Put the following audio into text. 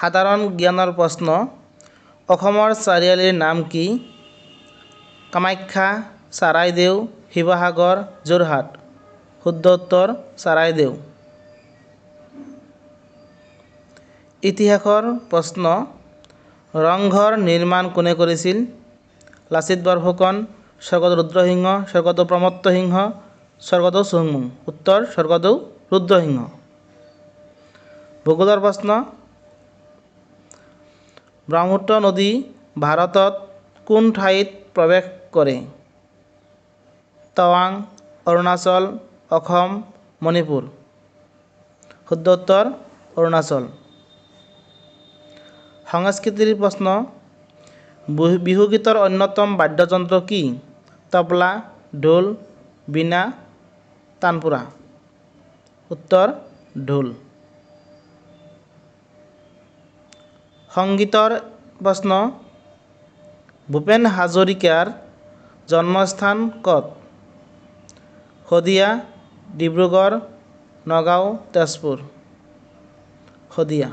সাধাৰণ জ্ঞানৰ প্ৰশ্ন অসমৰ চাৰিআলিৰ নাম কি? কামাখ্যা, চৰাইদেউ, শিৱসাগৰ, যোৰহাট। শুদ্ধ উত্তৰ চৰাইদেউ। ইতিহাসৰ প্ৰশ্ন ৰংঘৰ নিৰ্মাণ কোনে কৰিছিল? লাচিত বৰফুকন, স্বৰ্গদেউ ৰুদ্ৰসিংহ, স্বৰ্গদেউ প্ৰমত্তসিংহ, স্বৰ্গদেউ চুহুংমুং। উত্তৰ স্বৰ্গদেউ ৰুদ্ৰসিংহ। ভূগোলৰ প্ৰশ্ন ব্ৰহ্মপুত্ৰ নদী ভাৰতত কোন ঠাইত প্ৰৱেশ কৰে? টাৱাং, অৰুণাচল, অসম, মণিপুৰ। শুদ্ধ উত্তৰ অৰুণাচল। সংস্কৃতিৰ প্ৰশ্ন বিহুগীতৰ অন্যতম বাদ্যযন্ত্ৰ কি? তবলা, ঢোল, বীণা, তানপুৰা। উত্তৰ ঢোল। সংগীতৰ প্ৰশ্ন ভূপেন হাজৰিকাৰ জন্মস্থান ক'ত? শদিয়া, ডিব্ৰুগড়, নগাঁও, তেজপুৰ। শদিয়া।